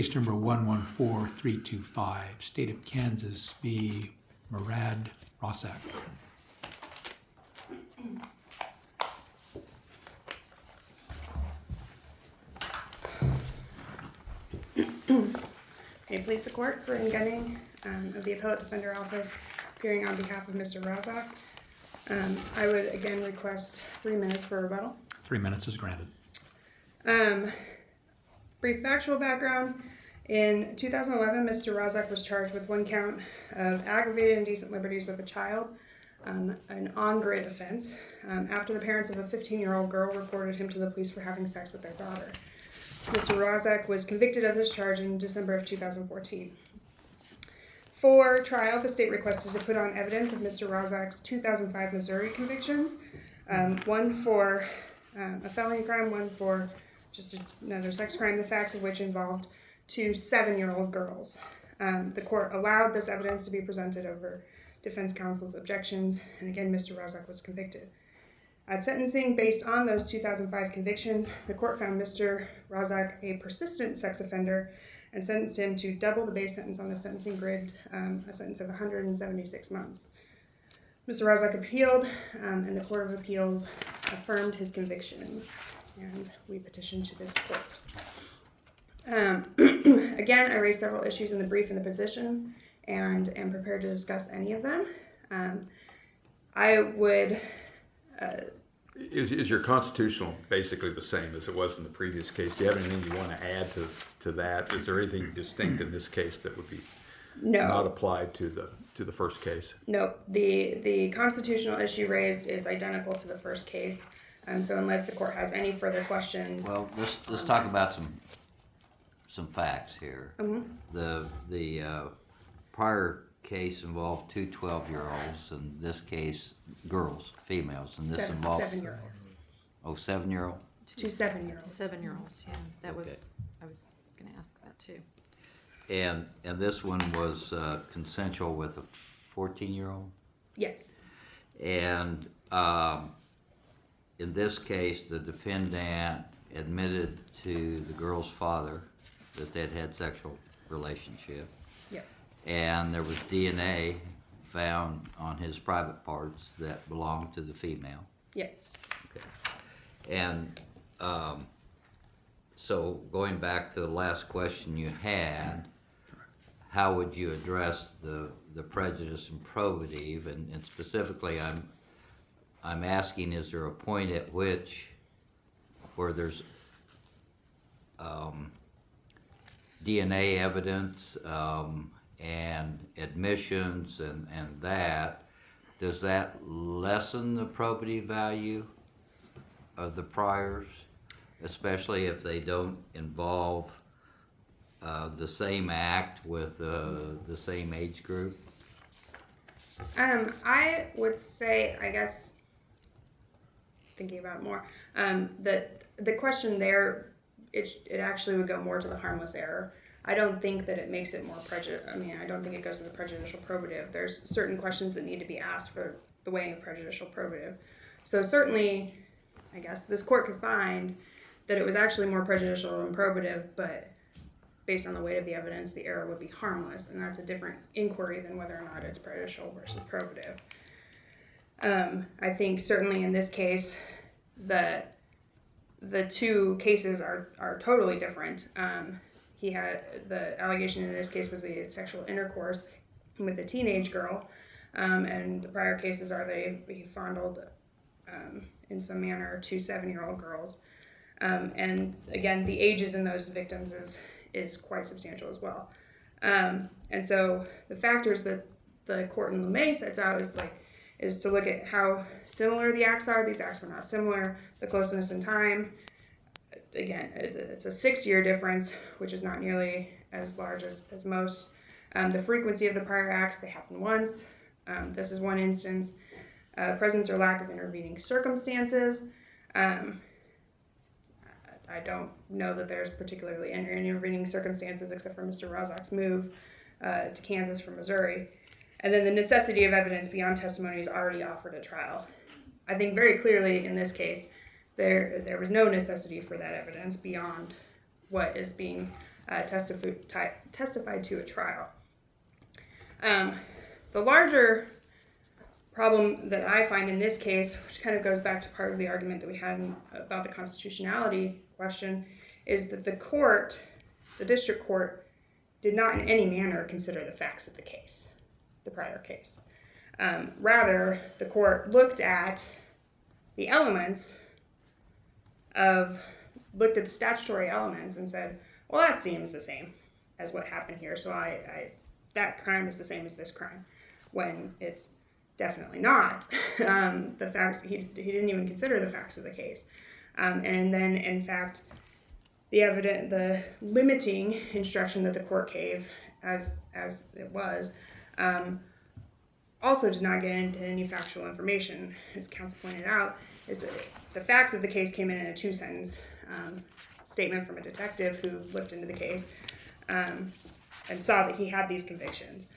Case number 114325, State of Kansas v. Murad Razak. May it please the court, Corinne Gunning of the Appellate Defender Office, appearing on behalf of Mr. Razak. I would again request 3 minutes for rebuttal. 3 minutes is granted. Brief factual background. In 2011, Mr. Razak was charged with 1 count of aggravated indecent liberties with a child, an on-grid offense, after the parents of a 15-year-old girl reported him to the police for having sex with their daughter. Mr. Razak was convicted of this charge in December of 2014. For trial, the state requested to put on evidence of Mr. Razak's 2005 Missouri convictions, one for a felony crime, one for just another sex crime, the facts of which involved 2 7-year-old girls. The court allowed this evidence to be presented over defense counsel's objections, and again, Mr. Razak was convicted. At sentencing, based on those 2005 convictions, the court found Mr. Razak a persistent sex offender and sentenced him to double the base sentence on the sentencing grid, a sentence of 176 months. Mr. Razak appealed, and the Court of Appeals affirmed his convictions, and we petitioned to this court. Again, I raised several issues in the brief and the position, and am prepared to discuss any of them. I would... Is your constitutional basically the same as it was in the previous case? Do you have anything you want to add to that? Is there anything distinct in this case that would be not applied to the first case? No. The constitutional issue raised is identical to the first case. So unless the court has any further questions... Well, let's talk about some facts here. Mm-hmm. The prior case involved 2 12-year-olds, and this case, girls, females, and this involves 7-year-olds. Oh, 7-year-old? 2 7-year-olds. 7-year-olds, yeah. That was, Okay. I was going to ask that too. And this one was consensual with a 14-year-old? Yes. And in this case, the defendant admitted to the girl's father that they'd had sexual relationship. Yes. And there was DNA found on his private parts that belonged to the female. Yes. Okay. And so going back to the last question you had, how would you address the prejudice and probative? And specifically, I'm asking, is there a point at which where there's DNA evidence and admissions and that, does that lessen the probative value of the priors, especially if they don't involve the same act with the same age group? I would say, I guess, thinking about it more, that the question there, it actually would go more to the harmless error. I don't think that it makes it more I don't think it goes to the prejudicial probative. There's certain questions that need to be asked for the weighing of prejudicial probative. So certainly, I guess, this court could find that it was actually more prejudicial than probative, but based on the weight of the evidence, the error would be harmless, and that's a different inquiry than whether or not it's prejudicial versus probative. I think certainly in this case, the 2 cases are totally different. He had, the allegation in this case was the sexual intercourse with a teenage girl, and the prior cases are he fondled in some manner 2 7-year-old girls. And again, the ages in those victims is quite substantial as well. And so the factors that the court in LeMay sets out is to look at how similar the acts are. These acts were not similar. The closeness in time. Again, it's a 6-year difference, which is not nearly as large as most. The frequency of the prior acts, they happen once. This is one instance. Presence or lack of intervening circumstances. I don't know that there's particularly any intervening circumstances except for Mr. Razak's move to Kansas from Missouri. And then the necessity of evidence beyond testimony is already offered at trial. I think very clearly in this case, there was no necessity for that evidence beyond what is being testified to at trial. The larger problem that I find in this case, which kind of goes back to part of the argument that we had about the constitutionality question, is that the district court, did not in any manner consider the facts of the case, the prior case. Rather, the court looked at the statutory elements and said, well, that seems the same as what happened here, so that crime is the same as this crime, when it's definitely not. The facts, he didn't even consider the facts of the case. And then, in fact, the limiting instruction that the court gave, as it was, also did not get into any factual information. As counsel pointed out, the facts of the case came in a 2-sentence statement from a detective who looked into the case and saw that he had these convictions.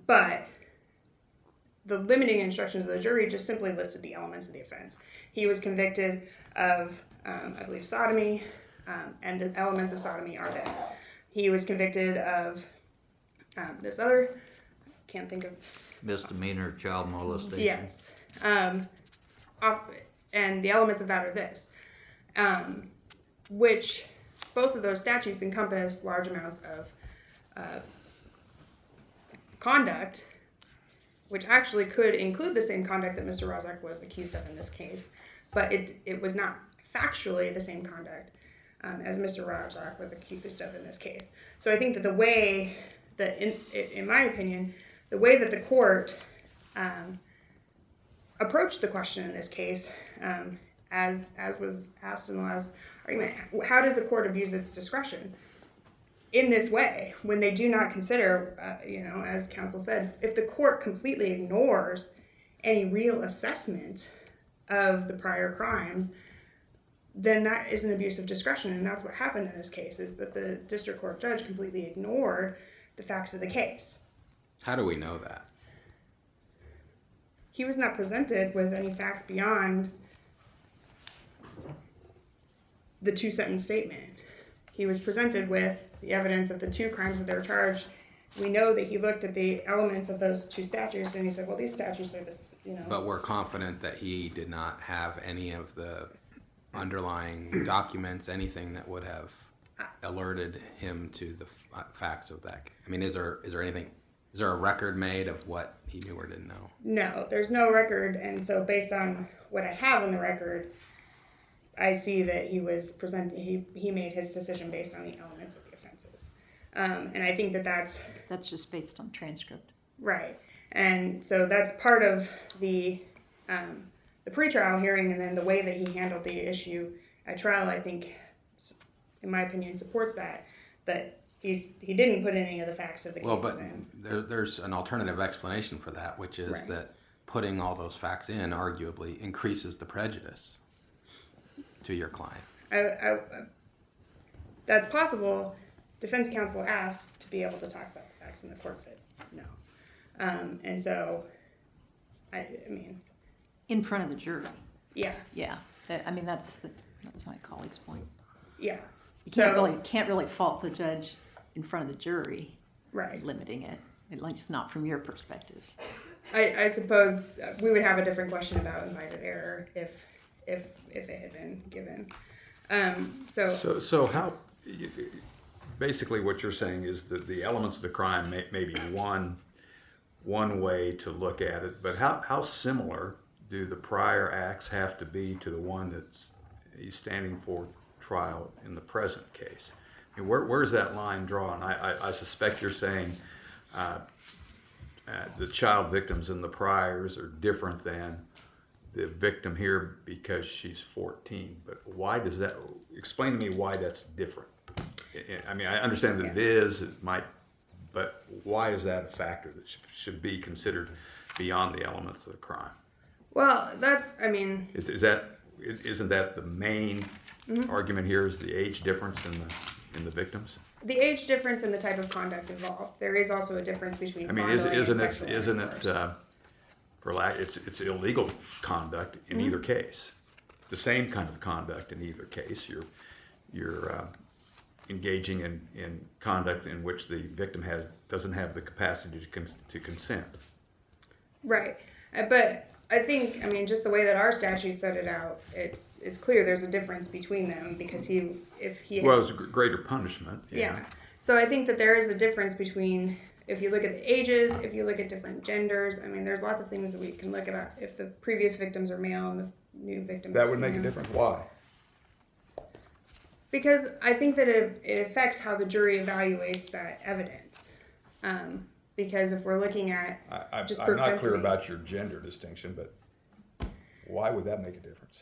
But the limiting instructions of the jury just simply listed the elements of the offense. He was convicted of, I believe, sodomy, and the elements of sodomy are this. He was convicted of this other, can't think of. Misdemeanor child molestation. Yes. And the elements of that are this, which both of those statutes encompass large amounts of conduct, which actually could include the same conduct that Mr. Rozak was accused of in this case, but it was not factually the same conduct as Mr. Rozak was accused of in this case. So I think that the way that, in my opinion, the way that the court approached the question in this case, as was asked in the last argument, how does a court abuse its discretion in this way when they do not consider, as counsel said, if the court completely ignores any real assessment of the prior crimes, then that is an abuse of discretion, and that's what happened in this case, is that the district court judge completely ignored the facts of the case. How do we know that? He was not presented with any facts beyond the 2-sentence statement. He was presented with the evidence of the 2 crimes that they're charged. We know that he looked at the elements of those 2 statutes and he said, well, these statutes are this, But we're confident that he did not have any of the underlying documents, anything that would have alerted him to the facts of that. I mean, is there anything? Is there a record made of what he knew or didn't know? No, there's no record, and so based on what I have on the record, I see that he was he made his decision based on the elements of the offenses. And I think that's just based on transcript. right. And so that's part of the pretrial hearing, and then the way that he handled the issue at trial, I think, in my opinion, supports that he didn't put any of the facts of the cases in. There's an alternative explanation for that, which is that putting all those facts in arguably increases the prejudice to your client. That's possible. Defense counsel asked to be able to talk about the facts, and the court said no. And so, I mean, In front of the jury. yeah, Yeah. That's my colleague's point. yeah. You can't really fault the judge in front of the jury. Right. Limiting it, at least not from your perspective. I suppose we would have a different question about invited error if it had been given. So how? Basically, what you're saying is that the elements of the crime may be one way to look at it, but how similar do the prior acts have to be to the one that's he's standing for trial in the present case? I mean, where's that line drawn? I suspect you're saying the child victims in the priors are different than the victim here because she's 14. But why does that? Explain to me why that's different. I mean, I understand that it is. It might, but why is that a factor that should be considered beyond the elements of the crime? well, that's isn't that the main argument here? Is the age difference in the victims? the age difference and the type of conduct involved. There is also a difference between. I mean, fondling and isn't sexual intercourse. it's illegal conduct in either case. The same kind of conduct in either case. You're engaging in conduct in which the victim doesn't have the capacity to consent. Right. But I think, I mean, just the way that our statute set it out, it's clear there's a difference between them because if he Well, it's a greater punishment. yeah. So I think that there is a difference between, if you look at the ages, if you look at different genders, I mean, there's lots of things that we can look about. If the previous victims are male and the new victims That are would make a female. difference. Why? Because I think that it affects how the jury evaluates that evidence. Because if we're looking at I'm just not clear propensity. about your gender distinction, but why would that make a difference?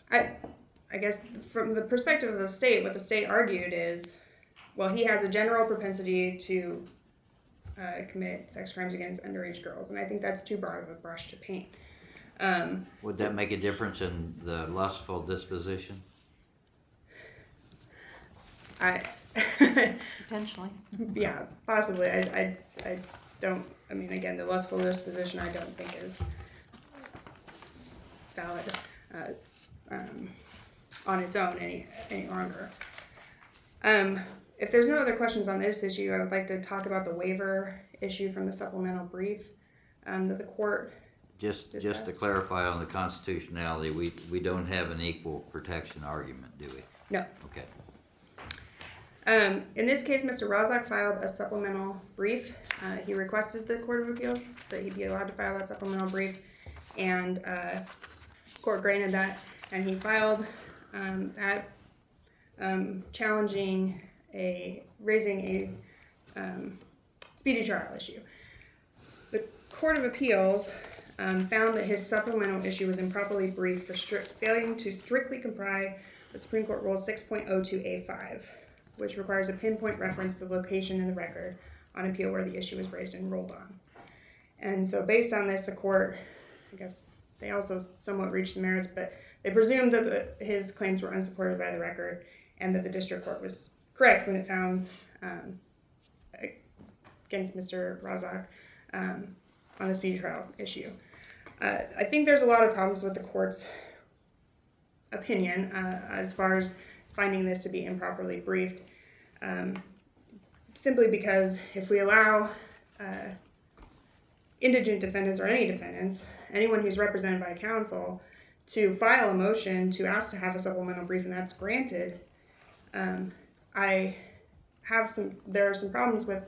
I guess from the perspective of the state, what the state argued is, well, he has a general propensity to commit sex crimes against underage girls, and I think that's too broad of a brush to paint. Would that make a difference in the lustful disposition? Potentially. Yeah, possibly. I don't. I mean, again, the lustful disposition I don't think is valid on its own any longer. If there's no other questions on this issue, I would like to talk about the waiver issue from the supplemental brief that the court. Just to Discussed. clarify on the constitutionality, we don't have an equal protection argument, do we? No. Okay. In this case, Mr. Rozak filed a supplemental brief. He requested the Court of Appeals that he be allowed to file that supplemental brief, and court granted that, and he filed that challenging raising a speedy trial issue. The Court of Appeals found that his supplemental issue was improperly briefed for failing to strictly comply with Supreme Court Rule 6.02A5, which requires a pinpoint reference to the location in the record on appeal where the issue was raised and ruled on. And so based on this, the court, I guess they also somewhat reached the merits, but they presumed that his claims were unsupported by the record and that the district court was correct when it found against Mr. Rozak on the speedy trial issue. I think there's a lot of problems with the court's opinion as far as finding this to be improperly briefed, simply because if we allow indigent defendants or any defendants, anyone who's represented by counsel, to file a motion to ask to have a supplemental brief and that's granted, there are some problems with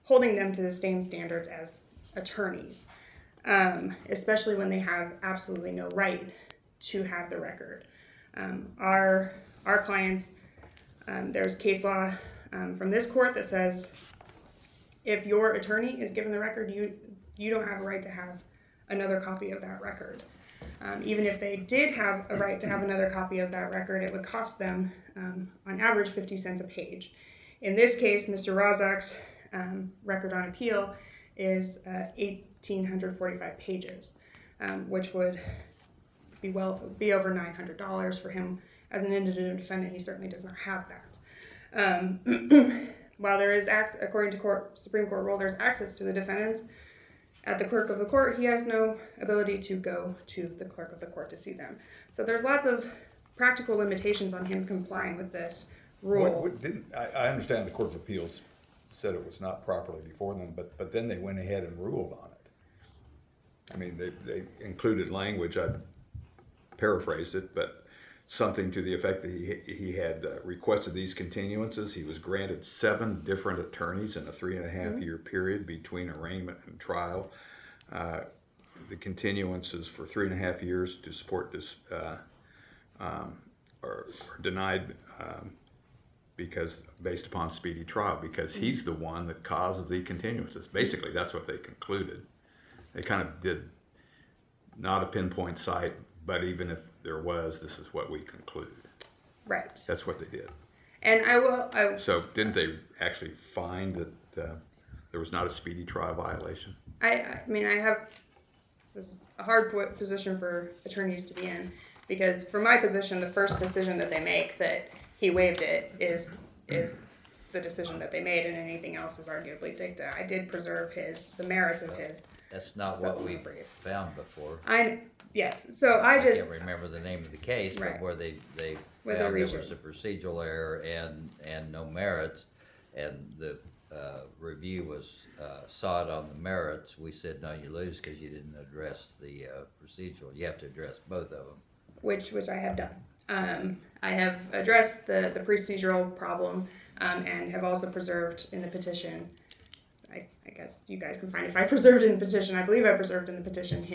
holding them to the same standards as attorneys, especially when they have absolutely no right to have the record. Our clients, there's case law from this court that says if your attorney is given the record, you don't have a right to have another copy of that record. Even if they did have a right to have another copy of that record, it would cost them, on average, 50 cents a page. In this case, Mr. Rozak's record on appeal is 1,845 pages, which would be over $900 for him. As an indigent defendant, he certainly does not have that. While there is, according to Supreme Court rule, there's access to the defendants, at the clerk of the court, he has no ability to go to the clerk of the court to see them. So there's lots of practical limitations on him complying with this rule. I understand the Court of Appeals said it was not properly before them, but then they went ahead and ruled on it. I mean, they included language, I paraphrased it, but something to the effect that he had requested these continuances. He was granted 7 different attorneys in a 3.5-year period between arraignment and trial. The continuances for 3.5 years to support this are denied because based upon speedy trial, because he's the one that caused the continuances. Basically, that's what they concluded. They kind of did not a pinpoint site, but even if there was, this is what we conclude. Right. That's what they did. And So didn't they actually find that there was not a speedy trial violation? I mean, this is a hard position for attorneys to be in, because from my position, the first decision that they make that he waived it is the decision that they made, and anything else is arguably dicta. I did preserve the merits of his. That's not what Supplemental we brief. found before. Yes, so I I just, can't remember the name of the case, Right. but where they Where found the there was region. a procedural error and no merits, and the review was sought on the merits. We said, no, you lose because you didn't address the procedural. You have to address both of them. which I have done. I have addressed the procedural problem, and have also preserved in the petition. I guess you guys can find if I preserved in the petition. I believe I preserved in the petition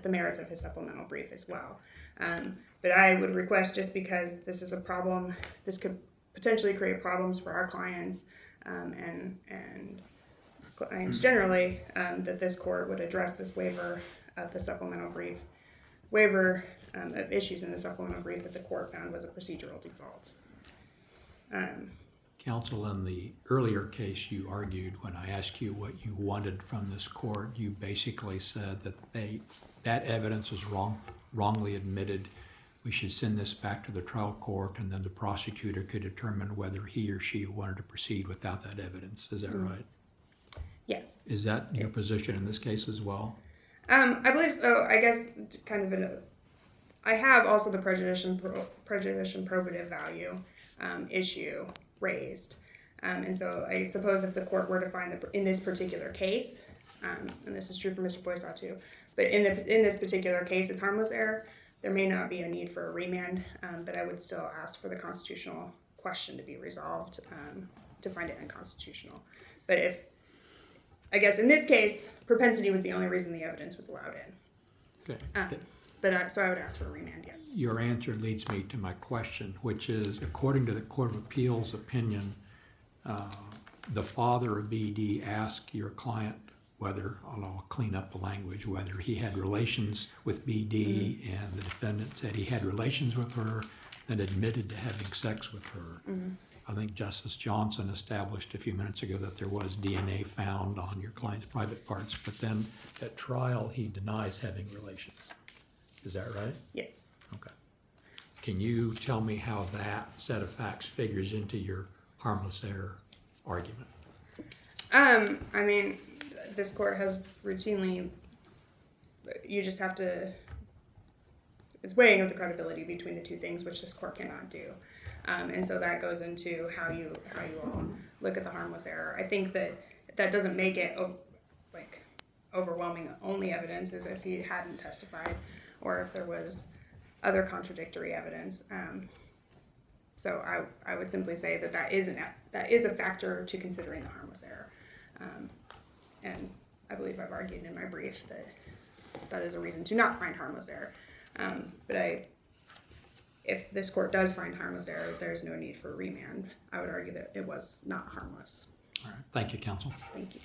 the merits of his supplemental brief as well. But I would request, just because this is a problem, this could potentially create problems for our clients and clients generally, that this court would address this waiver of the supplemental brief, waiver of issues in the supplemental brief that the court found was a procedural default. Counsel, in the earlier case you argued, when I asked you what you wanted from this court, you basically said that that evidence was wrongly admitted. We should send this back to the trial court, and then the prosecutor could determine whether he or she wanted to proceed without that evidence. Is that right? Yes. Is that your position in this case as well? I believe so. I guess kind of I have also the prejudice and probative value issue raised. And so I suppose if the court were to find that in this particular case, and this is true for Mr. Boysaw too, but in this particular case, it's harmless error, there may not be a need for a remand, but I would still ask for the constitutional question to be resolved to find it unconstitutional. But I guess in this case, propensity was the only reason the evidence was allowed in. Okay. So I would ask for a remand, yes. Your answer leads me to my question, which is, according to the Court of Appeals opinion, the father of BD asked your client whether, and I'll clean up the language, whether he had relations with BD, and the defendant said he had relations with her, then admitted to having sex with her. I think Justice Johnson established a few minutes ago that there was DNA found on your client's private parts, but then at trial he denies having relations. Is that right? Yes. Okay. Can you tell me how that set of facts figures into your harmless error argument? I mean, this court has routinely, you just have to, it's weighing of the credibility between the two things, which this court cannot do. And so that goes into how you all look at the harmless error. I think that doesn't make it like overwhelming only evidence as if he hadn't testified or if there was other contradictory evidence. So I would simply say that is a factor to considering the harmless error. And I believe I've argued in my brief that is a reason to not find harmless error. But if this court does find harmless error, there's no need for a remand. I would argue that it was not harmless. All right. Thank you, counsel. Thank you.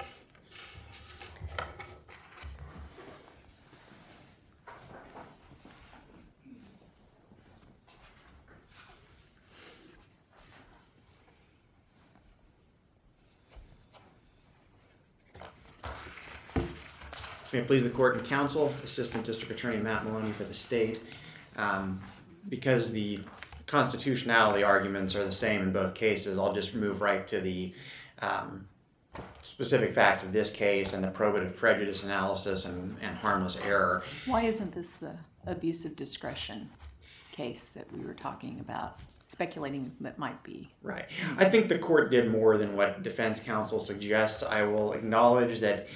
May it please the court and counsel, Assistant District Attorney Matt Maloney for the state. Because the constitutionality arguments are the same in both cases, I'll just move right to the specific facts of this case and the probative prejudice analysis and harmless error. Why isn't this the abuse of discretion case that we were talking about, speculating that might be? Right. I think the court did more than what defense counsel suggests. I will acknowledge that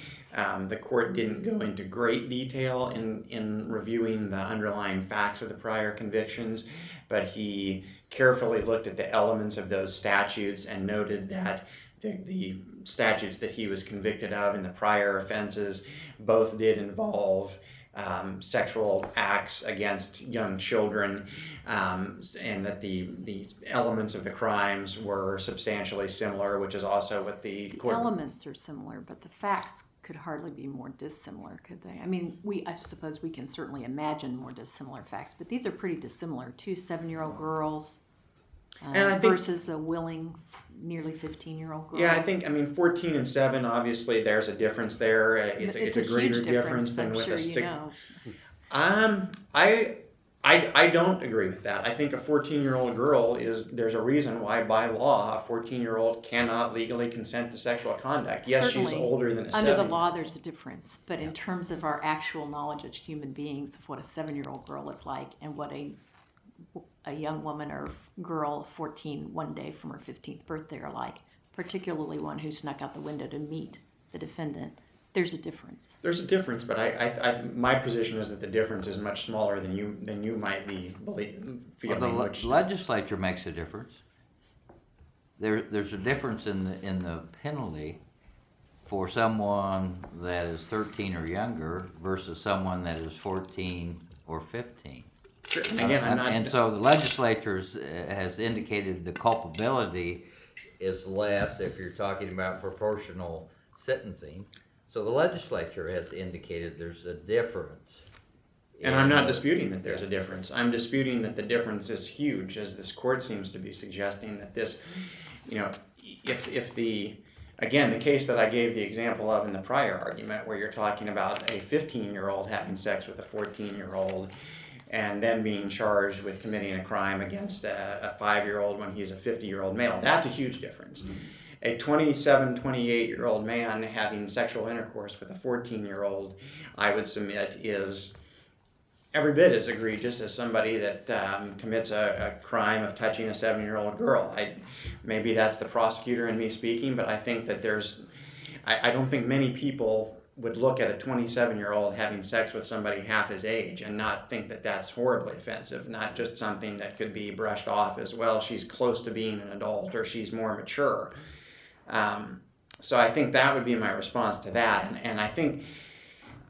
the court didn't go into great detail in reviewing the underlying facts of the prior convictions, but he carefully looked at the elements of those statutes and noted that the statutes that he was convicted of in the prior offenses both did involve sexual acts against young children, and that the elements of the crimes were substantially similar, which is also what the court... Elements are similar, but the facts could hardly be more dissimilar, could they? I mean, I suppose we can certainly imagine more dissimilar facts, but these are pretty dissimilar. 2 7-year-old girls And I think, versus a willing, nearly 15-year-old girl. yeah, I think, 14 and 7, obviously the's a difference there. It's a greater huge difference than I'm with sure a you 6. know. I don't agree with that. I think a 14-year-old girl there's a reason why by law a 14-year-old cannot legally consent to sexual conduct. Yes, she's Certainly, older than a 7. under the law, there's a difference, but in terms of our actual knowledge as human beings of what a 7-year-old girl is like and what a young woman or girl, 14, one day from her 15th birthday are like, particularly one who snuck out the window to meet the defendant, there's a difference. There's a difference, but my position is that the difference is much smaller than you might be feeling. Well, the legislature makes a difference. There's a difference in the penalty for someone that is 13 or younger versus someone that is 14 or 15. Sure. Again, I'm not. And so the legislature has indicated the culpability is less if you're talking about proportional sentencing. So the legislature has indicated there's a difference. And I'm not disputing that there's a difference. I'm disputing that the difference is huge, as this court seems to be suggesting that this, if the case that I gave the example of in the prior argument, where you're talking about a 15-year-old having sex with a 14-year-old and then being charged with committing a crime against a 5-year-old when he's a 50-year-old male, that's a huge difference. A 27, 28-year-old man having sexual intercourse with a 14-year-old, I would submit, is every bit as egregious as somebody that commits a crime of touching a 7-year-old girl. Maybe that's the prosecutor in me speaking, but I think that I don't think many people would look at a 27-year-old having sex with somebody half his age and not think that that's horribly offensive, not just something that could be brushed off as, well, she's close to being an adult or she's more mature. So I think that would be my response to that. And I think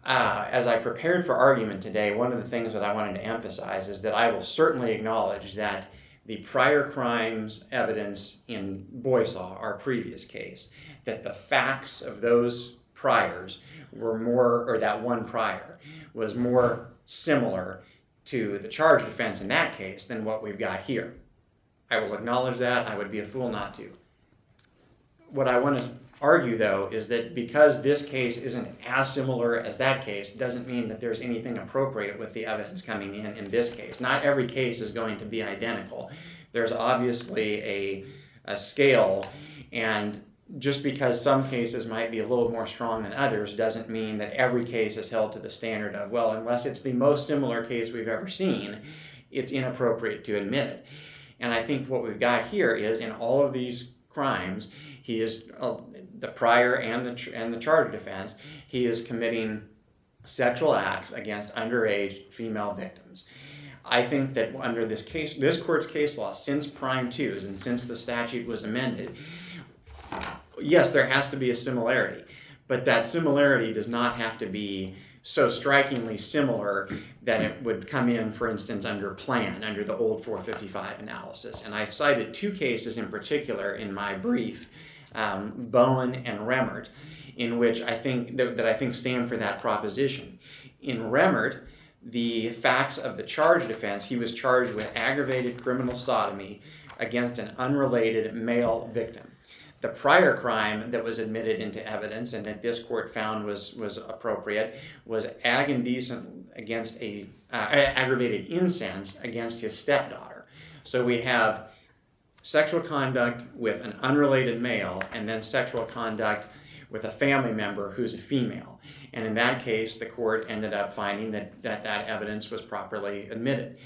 as I prepared for argument today, one of the things that I wanted to emphasize is that I will certainly acknowledge that the prior crimes evidence in Boysaw, our previous case, that the facts of those priors were more, or that one prior, was more similar to the charged offense in that case than what we've got here. I will acknowledge that. I would be a fool not to. What I want to argue, though, is that because this case isn't as similar as that case doesn't mean that there's anything appropriate with the evidence coming in this case. Not every case is going to be identical. There's obviously a scale, and just because some cases might be a little more strong than others doesn't mean that every case is held to the standard of, well, unless it's the most similar case we've ever seen, it's inappropriate to admit it. And I think what we've got here is, in all of these crimes, he is the prior and the charged offense, he is committing sexual acts against underage female victims. I think that under this court's case law, since Prime 2s and since the statute was amended, yes, there has to be a similarity, but that similarity does not have to be so strikingly similar that it would come in, for instance, under the old 455 analysis. And I cited 2 cases in particular in my brief, Bowen and Remmert, in which I think that I think stand for that proposition. In Remmert, the facts of the charged offense, he was charged with aggravated criminal sodomy against an unrelated male victim. The prior crime that was admitted into evidence and that this court found was appropriate was aggravated incest against his stepdaughter. So we have sexual conduct with an unrelated male and then sexual conduct with a family member who's a female. And in that case, the court ended up finding that evidence was properly admitted.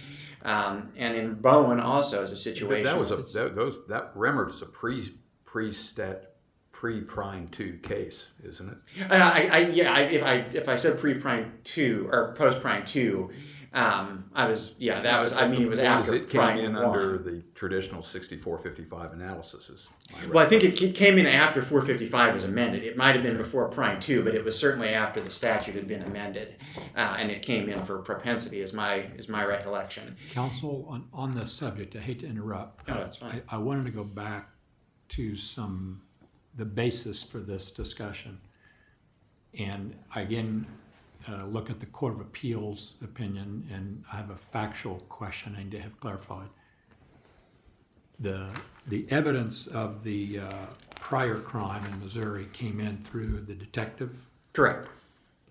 And in Bowen also is a situation. That Remmert is a pre-Prime 2 case, isn't it? If I said pre-Prime 2 or post-Prime 2, it was after it Prime came in 1. under the traditional 6455 analysis. Well, I think it came in after 455 was amended. It might have been before Prime 2, but it was certainly after the statute had been amended, and it came in for propensity, is my recollection. Counsel, on this subject, I hate to interrupt. No, that's fine. I wanted to go back to the basis for this discussion, and again look at the Court of Appeals opinion, and I have a factual question I need to have clarified. The evidence of the prior crime in Missouri came in through the detective? Correct.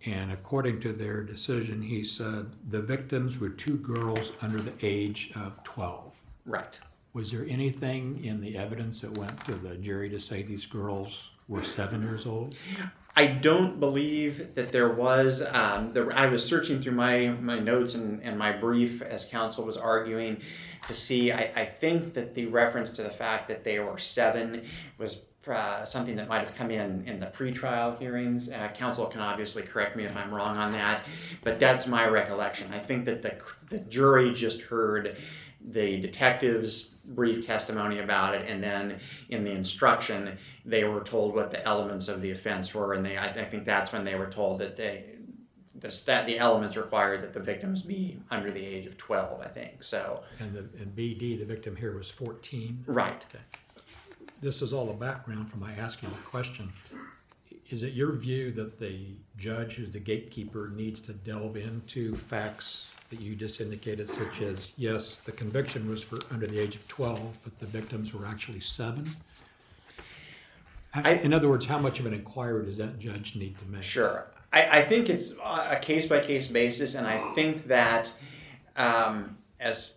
And according to their decision, he said the victims were 2 girls under the age of 12. Right. Was there anything in the evidence that went to the jury to say these girls were 7 years old? I don't believe that there was. I was searching through my notes and my brief as counsel was arguing to see. I think that the reference to the fact that they were 7 was something that might have come in the pretrial hearings. Counsel can obviously correct me if I'm wrong on that, but that's my recollection. I think that the jury just heard the detective's brief testimony about it, and then in the instruction they were told what the elements of the offense were, and I think that's when they were told that the elements required that the victims be under the age of 12, I think. So. And BD, the victim here, was 14? Right. Okay. This is all the background for my asking the question. Is it your view that the judge, who's the gatekeeper, needs to delve into facts that you just indicated, such as, yes, the conviction was for under the age of 12, but the victims were actually 7? In other words, how much of an inquiry does that judge need to make? Sure. I think it's a case-by-case basis, and I think that, as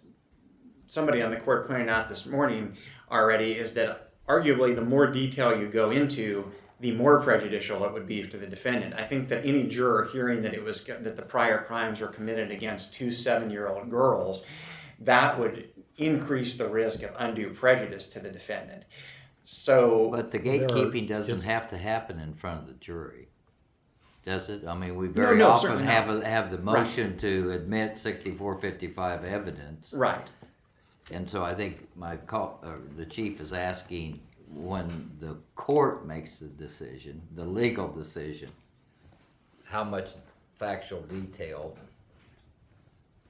somebody on the court pointed out this morning already, is that arguably the more detail you go into, the more prejudicial it would be to the defendant. I think that any juror hearing that the prior crimes were committed against 2 7-year-old girls, that would increase the risk of undue prejudice to the defendant. So, But the gatekeeping doesn't have to happen in front of the jury, does it? I mean, we very No, often certainly not. have the motion to admit 6455 evidence. right. And so I think the chief is asking, when the court makes the decision, the legal decision, how much factual detail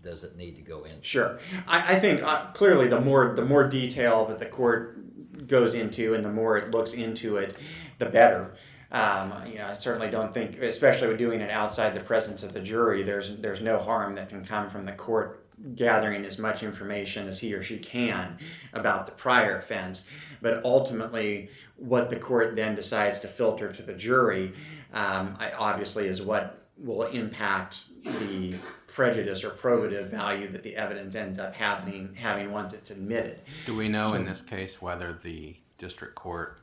does it need to go into? Sure. I think clearly the more detail that the court goes into and the more it looks into it, the better. I certainly don't think, especially with doing it outside the presence of the jury, there's no harm that can come from the court gathering as much information as he or she can about the prior offense. But ultimately, what the court then decides to filter to the jury, obviously, is what will impact the prejudice or probative value that the evidence ends up having once it's admitted. Do we know in this case whether the district court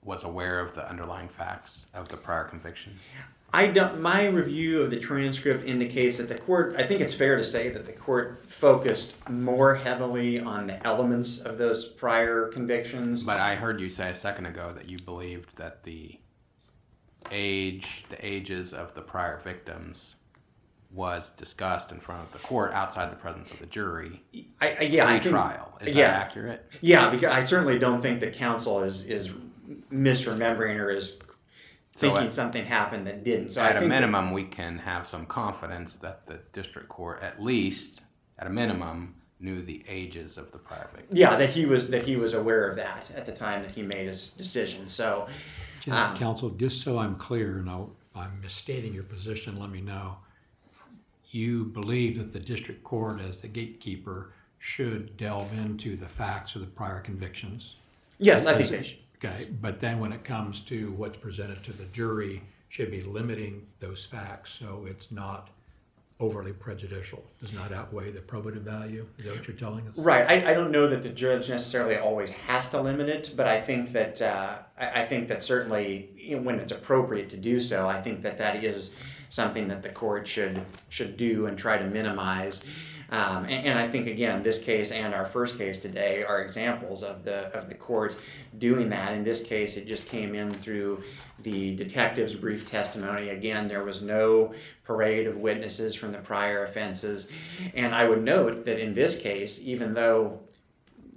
was aware of the underlying facts of the prior conviction? My review of the transcript indicates that the court, I think it's fair to say that the court focused more heavily on the elements of those prior convictions. But I heard you say a second ago that you believed that the ages of the prior victims was discussed in front of the court outside the presence of the jury pre-trial. Is that accurate? Yeah, because I certainly don't think that counsel is misremembering or is thinking something happened that didn't. So at a minimum, we can have some confidence that the district court, at least at a minimum, knew the ages of the prior victims. Yeah, that he was aware of that at the time that he made his decision. So, counsel, just so I'm clear, and if I'm misstating your position, let me know. You believe that the district court, as the gatekeeper, should delve into the facts of the prior convictions? yes, I think they should. Okay, but then when it comes to what's presented to the jury, should be limiting those facts so it's not overly prejudicial, does not outweigh the probative value? Is that what you're telling us? Right. I don't know that the judge necessarily always has to limit it, but I think that certainly when it's appropriate to do so, I think that is something that the court should do and try to minimize. And I think, again, this case and our first case today are examples of the court doing that. In this case, it just came in through the detective's brief testimony. Again, there was no parade of witnesses from the prior offenses. And I would note that in this case, even though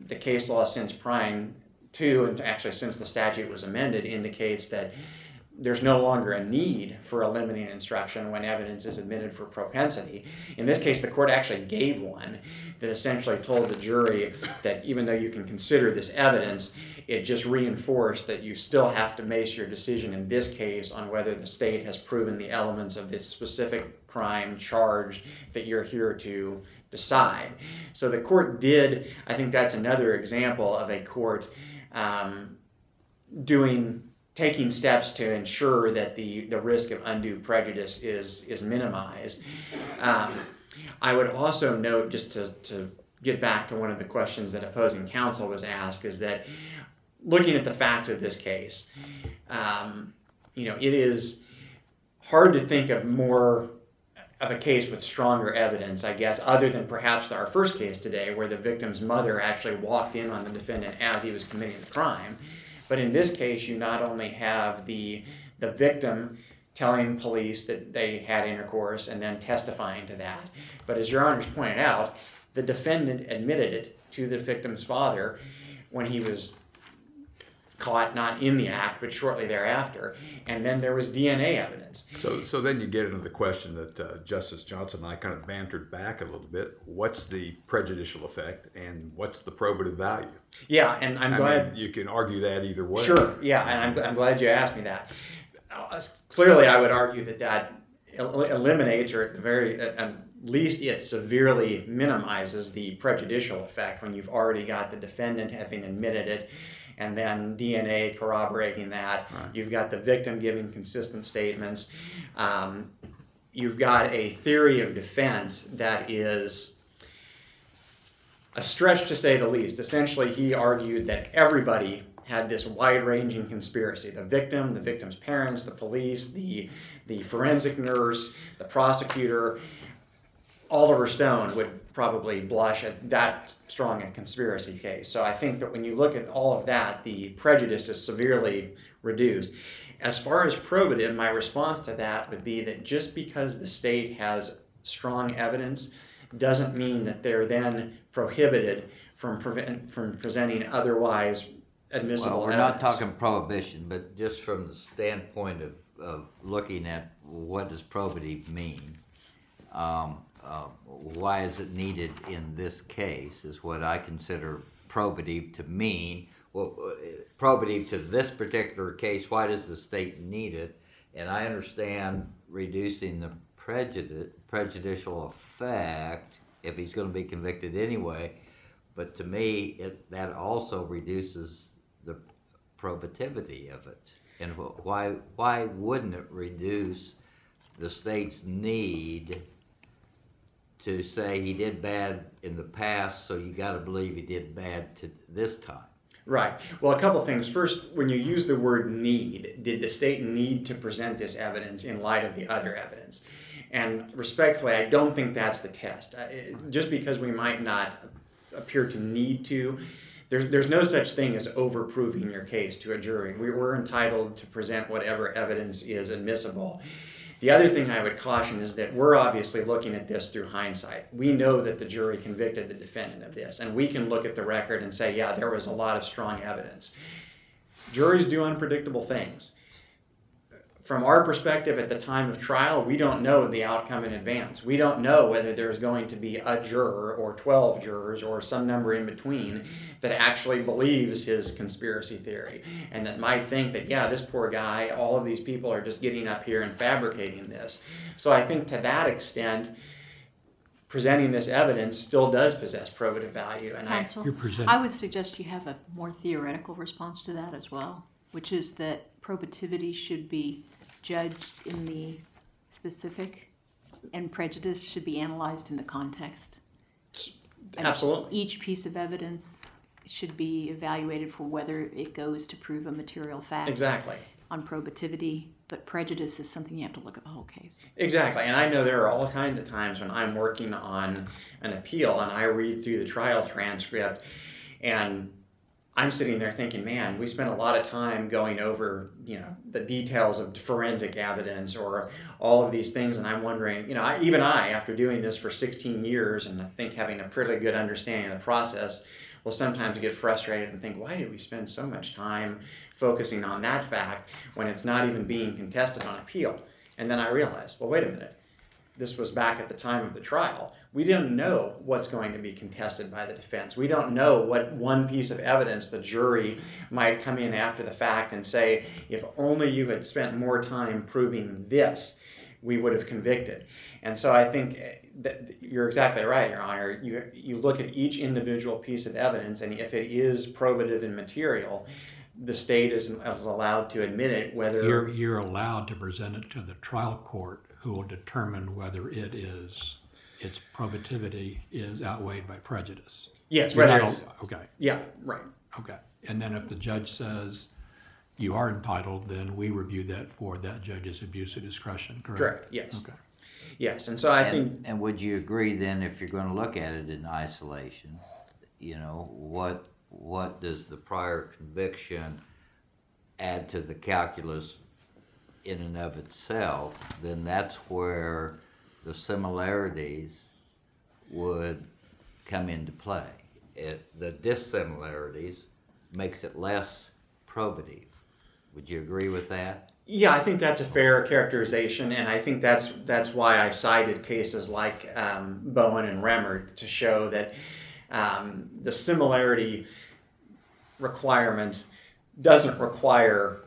the case law since Prime 2, and actually since the statute was amended, indicates that there's no longer a need for a limiting instruction when evidence is admitted for propensity. In this case, the court actually gave one that essentially told the jury that even though you can consider this evidence, it just reinforced that you still have to base your decision in this case on whether the state has proven the elements of the specific crime charged that you're here to decide. So the court did, I think that's another example of a court doing taking steps to ensure that the risk of undue prejudice is minimized. I would also note, just to get back to one of the questions that opposing counsel was asked, is that looking at the facts of this case, it is hard to think of more of a case with stronger evidence, I guess, other than perhaps our first case today, where the victim's mother actually walked in on the defendant as he was committing the crime. But in this case, you not only have the victim telling police that they had intercourse and then testifying to that, but as Your Honors pointed out, the defendant admitted it to the victim's father when he was caught not in the act, but shortly thereafter. And then there was DNA evidence. So then you get into the question that Justice Johnson and I kind of bantered back a little bit. What's the prejudicial effect and what's the probative value? Yeah, and I'm glad you can argue that either way. Sure, yeah, and I'm glad you asked me that. Clearly, I would argue that eliminates, or at the very least, it severely minimizes the prejudicial effect when you've already got the defendant having admitted it, and then DNA corroborating that. Right. You've got the victim giving consistent statements. You've got a theory of defense that is a stretch to say the least. Essentially, he argued that everybody had this wide-ranging conspiracy. The victim, the victim's parents, the police, the forensic nurse, the prosecutor. Oliver Stone would probably blush at that strong a conspiracy case. So I think that when you look at all of that, the prejudice is severely reduced. As far as probative, my response to that would be that just because the state has strong evidence doesn't mean that they're then prohibited from presenting otherwise admissible Well, we're evidence. not talking prohibition, but just from the standpoint of looking at what does probative mean, why is it needed in this case is what I consider probative to mean. Well, probative to this particular case, why does the state need it? And I understand reducing the prejudicial effect if he's going to be convicted anyway, but to me, that also reduces the probativity of it. And why wouldn't it reduce the state's need to say he did bad in the past, so you got to believe he did bad to this time? Right. Well, a couple things. First, when you use the word need, did the state need to present this evidence in light of the other evidence? And respectfully, I don't think that's the test. Just because we might not appear to need to, there's no such thing as overproving your case to a jury. We're entitled to present whatever evidence is admissible. The other thing I would caution is that we're obviously looking at this through hindsight. We know that the jury convicted the defendant of this, and we can look at the record and say, yeah, there was a lot of strong evidence. Juries do unpredictable things. From our perspective at the time of trial, we don't know the outcome in advance. We don't know whether there's going to be a juror or 12 jurors or some number in between that actually believes his conspiracy theory and that might think that, yeah, this poor guy, all of these people are just getting up here and fabricating this. So I think to that extent, presenting this evidence still does possess probative value. And Counsel, I would suggest you have a more theoretical response to that as well, which is that probativity should be judged in the specific and prejudice should be analyzed in the context. Absolutely. Each piece of evidence should be evaluated for whether it goes to prove a material fact. Exactly. On probativity, but prejudice is something you have to look at the whole case. Exactly, and I know there are all kinds of times when I'm working on an appeal and I read through the trial transcript and I'm sitting there thinking, man, we spent a lot of time going over, the details of forensic evidence or all of these things, and I'm wondering, even I, after doing this for 16 years and I think having a pretty good understanding of the process, will sometimes get frustrated and think, why did we spend so much time focusing on that fact when it's not even being contested on appeal? And then I realized, well, wait a minute. This was back at the time of the trial. We didn't know what's going to be contested by the defense. We don't know what one piece of evidence the jury might come in after the fact and say, if only you had spent more time proving this, we would have convicted. And so I think that you're exactly right, Your Honor. You look at each individual piece of evidence, and if it is probative and material, the state is allowed to admit it, whether You're allowed to present it to the trial court, who will determine whether its probativity is outweighed by prejudice. yes, You're whether not it's okay, yeah, right. okay. And then if the judge says you are entitled, then we review that for that judge's abuse of discretion, correct? Correct. Yes. Okay. Yes, and so I think And would you agree then, if you're gonna look at it in isolation, you know, what does the prior conviction add to the calculus in and of itself? Then that's where the similarities would come into play. The dissimilarities makes it less probative. Would you agree with that? yeah, I think that's a fair characterization, and I think that's why I cited cases like Bowen and Remmer to show that the similarity requirement doesn't require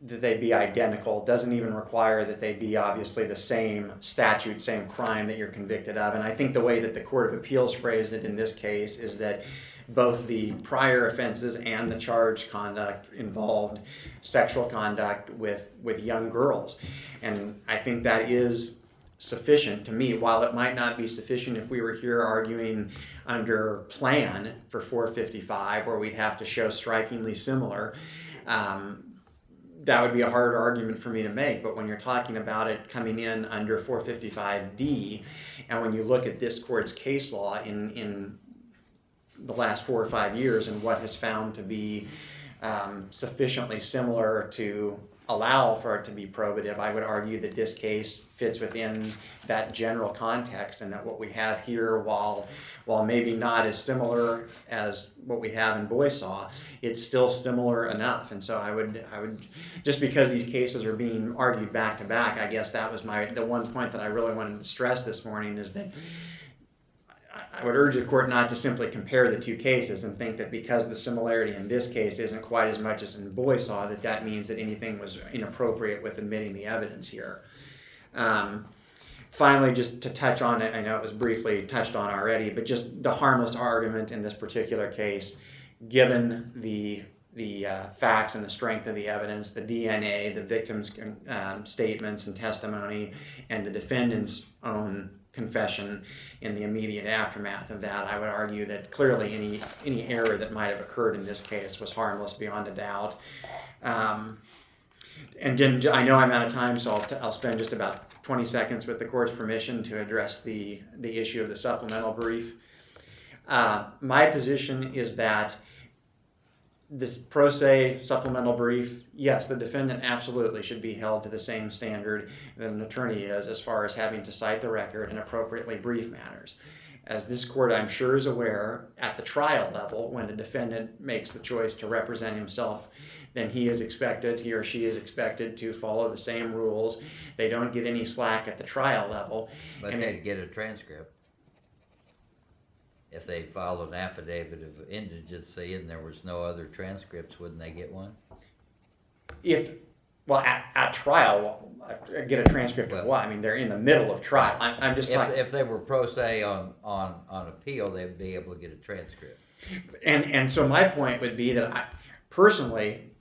that they be identical, doesn't even require that they be obviously the same statute, same crime that you're convicted of. And I think the way that the Court of Appeals phrased it in this case is that both the prior offenses and the charged conduct involved sexual conduct with young girls. And I think that is sufficient to me. While it might not be sufficient if we were here arguing under plan for 455, where we'd have to show strikingly similar, that would be a hard argument for me to make. But when you're talking about it coming in under 455D, and when you look at this court's case law in the last 4 or 5 years and what has found to be sufficiently similar to allow for it to be probative, I would argue that this case fits within that general context, and that what we have here, while maybe not as similar as what we have in Boysaw, it's still similar enough. And so I would just because these cases are being argued back to back, I guess that was the one point that I really wanted to stress this morning, is that I would urge the court not to simply compare the two cases and think that because the similarity in this case isn't quite as much as in Boysaw, that means that anything was inappropriate with admitting the evidence here. Finally, just to touch on it, I know it was briefly touched on already, but just the harmless argument in this particular case, given the facts and the strength of the evidence, the DNA, the victim's statements and testimony, and the defendant's own confession in the immediate aftermath of that, I would argue that clearly any error that might have occurred in this case was harmless beyond a doubt. And then I know I'm out of time, so I'll spend just about 20 seconds with the court's permission to address the issue of the supplemental brief. My position is that this pro se supplemental brief, yes, the defendant absolutely should be held to the same standard that an attorney is as far as having to cite the record and appropriately brief matters. As this court, I'm sure, is aware, at the trial level, when a defendant makes the choice to represent himself, then he or she is expected to follow the same rules. They don't get any slack at the trial level. But they'd get a transcript. If they filed an affidavit of indigency and there was no other transcripts, wouldn't they get one? At trial, get a transcript of what? I mean, they're in the middle of trial. I'm just talking. If they were pro se on appeal, they'd be able to get a transcript. And so my point would be that personally,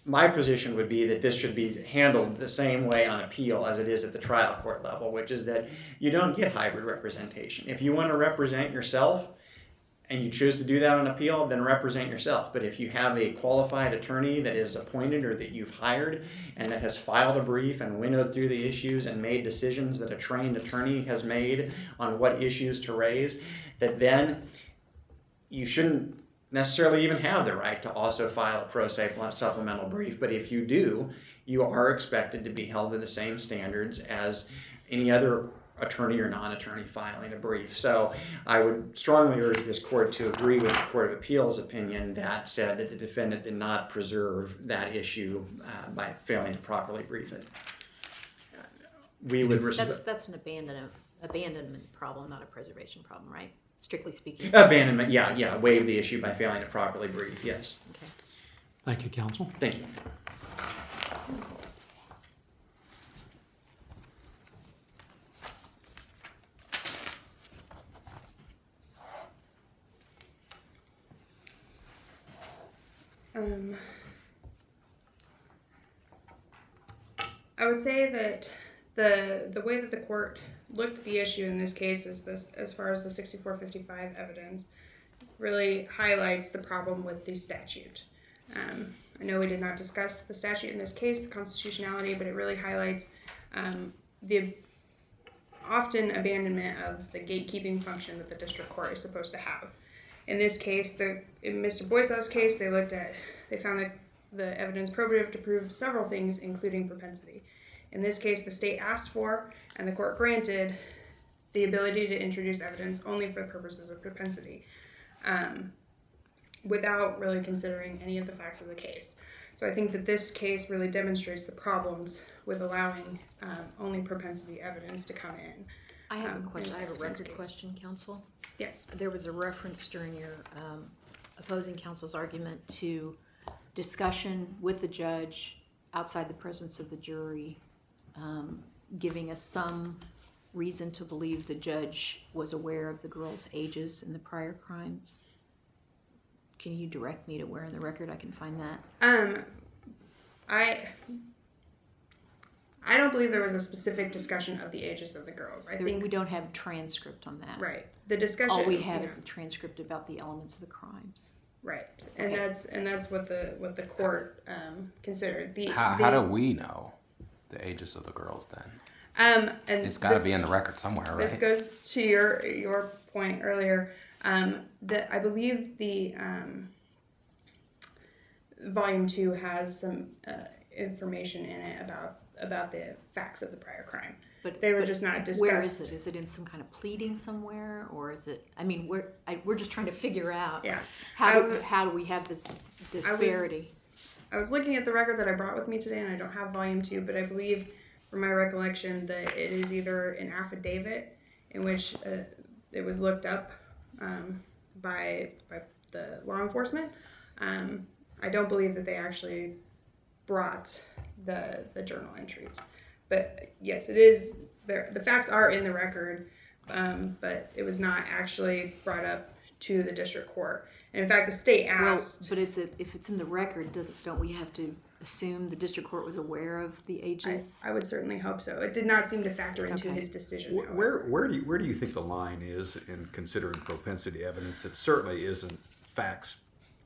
my position would be that this should be handled the same way on appeal as it is at the trial court level, which is that you don't get hybrid representation. If you want to represent yourself and you choose to do that on appeal, then represent yourself. But if you have a qualified attorney that is appointed or that you've hired and that has filed a brief and winnowed through the issues and made decisions that a trained attorney has made on what issues to raise, that then you shouldn't necessarily even have the right to also file a pro se supplemental brief. But if you do, you are expected to be held to the same standards as any other attorney or non-attorney filing a brief. So I would strongly urge this court to agree with the Court of Appeals opinion that said that the defendant did not preserve that issue by failing to properly brief it. We would That's an abandonment problem, not a preservation problem, right? Strictly speaking. Abandonment, yeah, waive the issue by failing to properly brief, yes. Okay. Thank you, counsel. Thank you. I would say that the way that the court looked at the issue in this case is this, as far as the 6455 evidence, really highlights the problem with the statute. I know we did not discuss the statute in this case, the constitutionality, but it really highlights the often abandonment of the gatekeeping function that the district court is supposed to have. In this case, in Mr. Boisaw's case, they found that the evidence probative to prove several things, including propensity. In this case, the state asked for, and the court granted, the ability to introduce evidence only for the purposes of propensity, without really considering any of the facts of the case. So I think that this case really demonstrates the problems with allowing only propensity evidence to come in. I have a question. in I have a sex record offense case. question, counsel. Yes. There was a reference during your opposing counsel's argument to discussion with the judge outside the presence of the jury, giving us some reason to believe the judge was aware of the girls' ages in the prior crimes. Can you direct me to where in the record I can find that? I don't believe there was a specific discussion of the ages of the girls. I think We don't have a transcript on that. right. The discussion. All we have yeah. is a transcript about the elements of the crimes. Right, and Okay. that's what the court considered. How do we know the ages of the girls then? And It's got to be in the record somewhere, right? This goes to your point earlier. That I believe the volume 2 has some information in it about the facts of the prior crime. But they were just not discussed. Where is it? Is it in some kind of pleading somewhere, or is it? I mean, we're just trying to figure out. Yeah. How do we have this disparity? I was looking at the record that I brought with me today, and I don't have volume 2, but I believe, from my recollection, that it is either an affidavit in which it was looked up by the law enforcement. I don't believe that they actually brought the journal entries, but yes, it is there. The facts are in the record, but it was not actually brought up to the district court. And in fact, the state asked. Well, but if it's in the record, don't we have to assume the district court was aware of the ages? I would certainly hope so. It did not seem to factor into Okay. his decision. Where do you think the line is in considering propensity evidence? It certainly isn't facts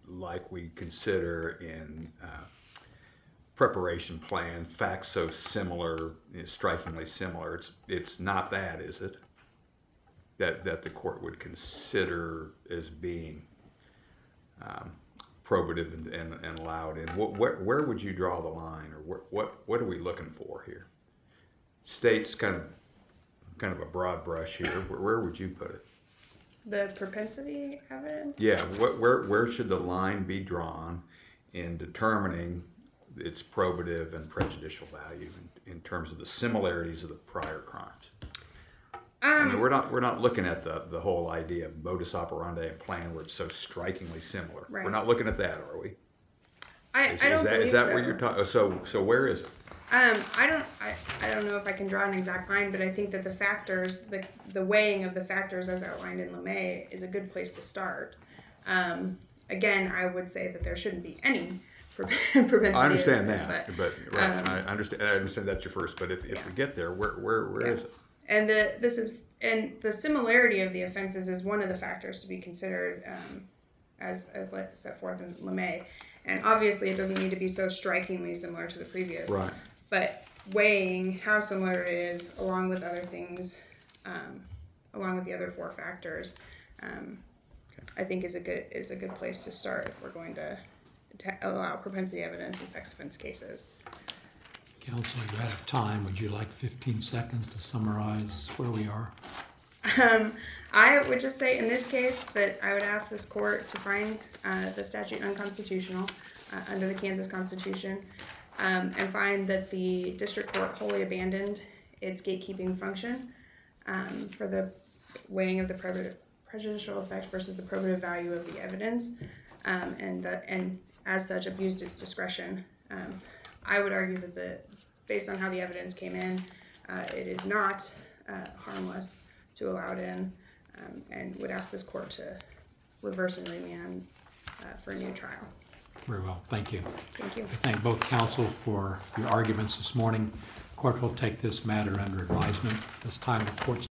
like we consider in preparation plan, facts so similar, strikingly similar. It's not that, is it? That the court would consider as being probative and allowed in. Where would you draw the line, or what are we looking for here? State's kind of a broad brush here. Where would you put it? The propensity evidence? Yeah, where should the line be drawn in determining its probative and prejudicial value in terms of the similarities of the prior crimes? I mean, we're not looking at the whole idea of modus operandi and plan where it's so strikingly similar. Right. We're not looking at that, are we? I don't believe Is that so. where you're talking? So where is it? I don't know if I can draw an exact line, but I think that the factors, the weighing of the factors as outlined in LeMay is a good place to start. Again, I would say that there shouldn't be any propensity. I understand evidence, that, but right, I understand that's your first. But if Yeah. we get there, where is it? And the similarity of the offenses is one of the factors to be considered as set forth in LeMay. And obviously, it doesn't need to be so strikingly similar to the previous. Right. But weighing how similar it is, along with other things, along with the other 4 factors, I think is a good place to start if we're going to allow propensity evidence in sex offense cases. Counsel, you're out of time. Would you like 15 seconds to summarize where we are? I would just say in this case that I would ask this court to find the statute unconstitutional under the Kansas Constitution and find that the district court wholly abandoned its gatekeeping function for the weighing of the prejudicial effect versus the probative value of the evidence and as such abused its discretion. I would argue that based on how the evidence came in, it is not harmless to allow it in, and would ask this court to reverse and remand for a new trial. Very well, thank you. Thank you. I thank both counsel for your arguments this morning. Court will take this matter under advisement. This time the court's